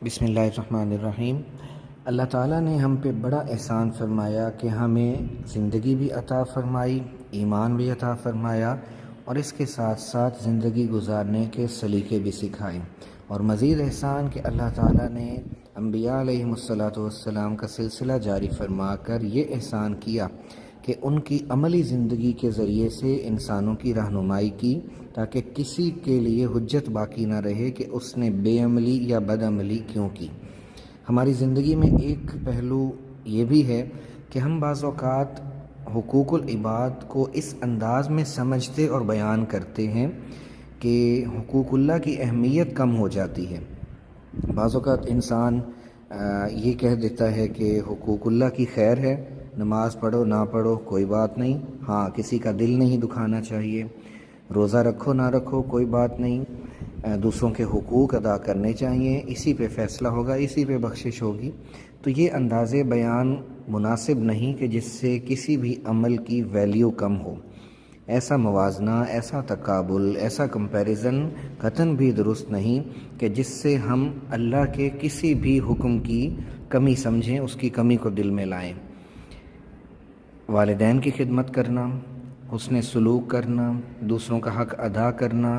بسم اللہ الرحمن الرحیم۔ اللہ تعالیٰ نے ہم پہ بڑا احسان فرمایا کہ ہمیں زندگی بھی عطا فرمائی، ایمان بھی عطا فرمایا، اور اس کے ساتھ ساتھ زندگی گزارنے کے سلیقے بھی سکھائے۔ اور مزید احسان کہ اللہ تعالیٰ نے انبیاء علیہم السلام کا سلسلہ جاری فرما کر یہ احسان کیا کہ ان کی عملی زندگی کے ذریعے سے انسانوں کی رہنمائی کی، تاکہ کسی کے لیے حجت باقی نہ رہے کہ اس نے بے عملی یا بد عملی کیوں کی۔ ہماری زندگی میں ایک پہلو یہ بھی ہے کہ ہم بعض اوقات حقوق العباد کو اس انداز میں سمجھتے اور بیان کرتے ہیں کہ حقوق اللہ کی اہمیت کم ہو جاتی ہے۔ بعض اوقات انسان یہ کہہ دیتا ہے کہ حقوق اللہ کی خیر ہے، نماز پڑھو نہ پڑھو کوئی بات نہیں، ہاں کسی کا دل نہیں دکھانا چاہیے، روزہ رکھو نہ رکھو کوئی بات نہیں، دوسروں کے حقوق ادا کرنے چاہیے، اسی پہ فیصلہ ہوگا، اسی پہ بخشش ہوگی۔ تو یہ انداز بیان مناسب نہیں کہ جس سے کسی بھی عمل کی ویلیو کم ہو۔ ایسا موازنہ، ایسا تقابل، ایسا کمپیریزن قطعاً بھی درست نہیں کہ جس سے ہم اللہ کے کسی بھی حکم کی کمی سمجھیں، اس کی کمی کو دل میں لائیں۔ والدین کی خدمت کرنا، حسن سلوک کرنا، دوسروں کا حق ادا کرنا،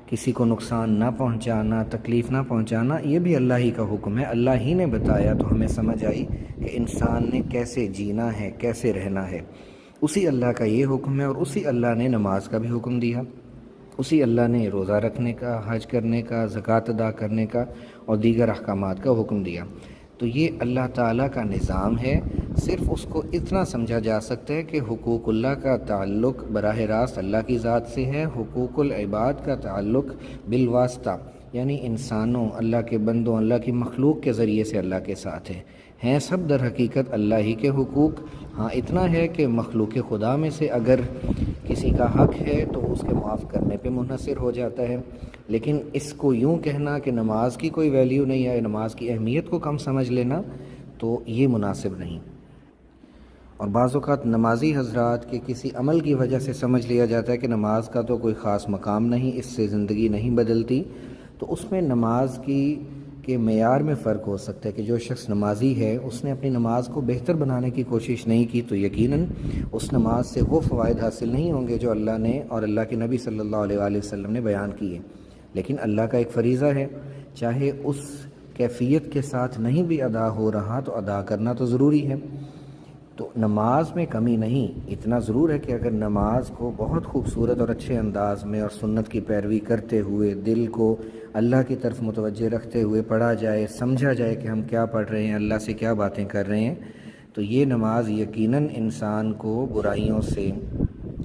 کسی کو نقصان نہ پہنچانا، تکلیف نہ پہنچانا، یہ بھی اللہ ہی کا حکم ہے۔ اللہ ہی نے بتایا تو ہمیں سمجھ آئی کہ انسان نے کیسے جینا ہے، کیسے رہنا ہے۔ اسی اللہ کا یہ حکم ہے، اور اسی اللہ نے نماز کا بھی حکم دیا، اسی اللہ نے روزہ رکھنے کا، حج کرنے کا، زکوٰۃ ادا کرنے کا اور دیگر احکامات کا حکم دیا۔ تو یہ اللہ تعالیٰ کا نظام ہے۔ صرف اس کو اتنا سمجھا جا سکتا ہے کہ حقوق اللہ کا تعلق براہ راست اللہ کی ذات سے ہے، حقوق العباد کا تعلق بالواسطہ یعنی انسانوں، اللہ کے بندوں، اللہ کی مخلوق کے ذریعے سے اللہ کے ساتھ ہیں سب در حقیقت اللہ ہی کے حقوق۔ ہاں اتنا ہے کہ مخلوق خدا میں سے اگر کسی کا حق ہے تو اس کے معاف کرنے پہ منحصر ہو جاتا ہے، لیکن اس کو یوں کہنا کہ نماز کی کوئی ویلیو نہیں ہے، نماز کی اہمیت کو کم سمجھ لینا، تو یہ مناسب نہیں۔ اور بعض اوقات نمازی حضرات کے کسی عمل کی وجہ سے سمجھ لیا جاتا ہے کہ نماز کا تو کوئی خاص مقام نہیں، اس سے زندگی نہیں بدلتی۔ تو اس میں نماز کے معیار میں فرق ہو سکتا ہے کہ جو شخص نمازی ہے اس نے اپنی نماز کو بہتر بنانے کی کوشش نہیں کی تو یقیناً اس نماز سے وہ فوائد حاصل نہیں ہوں گے جو اللہ نے اور اللہ کے نبی صلی اللہ علیہ وآلہ وسلم نے بیان کیے۔ لیکن اللہ کا ایک فریضہ ہے، چاہے اس کیفیت کے ساتھ نہیں بھی ادا ہو رہا تو ادا کرنا تو ضروری ہے۔ تو نماز میں کمی نہیں، اتنا ضرور ہے کہ اگر نماز کو بہت خوبصورت اور اچھے انداز میں اور سنت کی پیروی کرتے ہوئے دل کو اللہ کی طرف متوجہ رکھتے ہوئے پڑھا جائے، سمجھا جائے کہ ہم کیا پڑھ رہے ہیں، اللہ سے کیا باتیں کر رہے ہیں، تو یہ نماز یقیناً انسان کو برائیوں سے،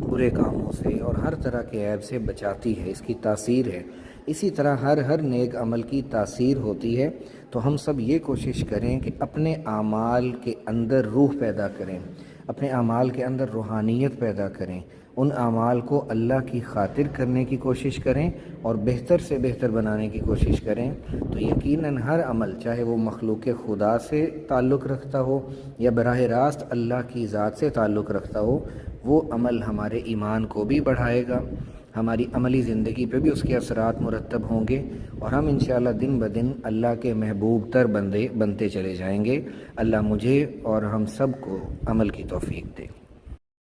برے کاموں سے اور ہر طرح کے عیب سے بچاتی ہے، اس کی تاثیر ہے۔ اسی طرح ہر نیک عمل کی تاثیر ہوتی ہے۔ تو ہم سب یہ کوشش کریں کہ اپنے اعمال کے اندر روح پیدا کریں، اپنے اعمال کے اندر روحانیت پیدا کریں، ان اعمال کو اللہ کی خاطر کرنے کی کوشش کریں اور بہتر سے بہتر بنانے کی کوشش کریں۔ تو یقیناً ہر عمل، چاہے وہ مخلوق خدا سے تعلق رکھتا ہو یا براہ راست اللہ کی ذات سے تعلق رکھتا ہو، وہ عمل ہمارے ایمان کو بھی بڑھائے گا، ہماری عملی زندگی پہ بھی اس کے اثرات مرتب ہوں گے، اور ہم انشاءاللہ دن بدن اللہ کے محبوب تر بندے بنتے چلے جائیں گے۔ اللہ مجھے اور ہم سب کو عمل کی توفیق دے۔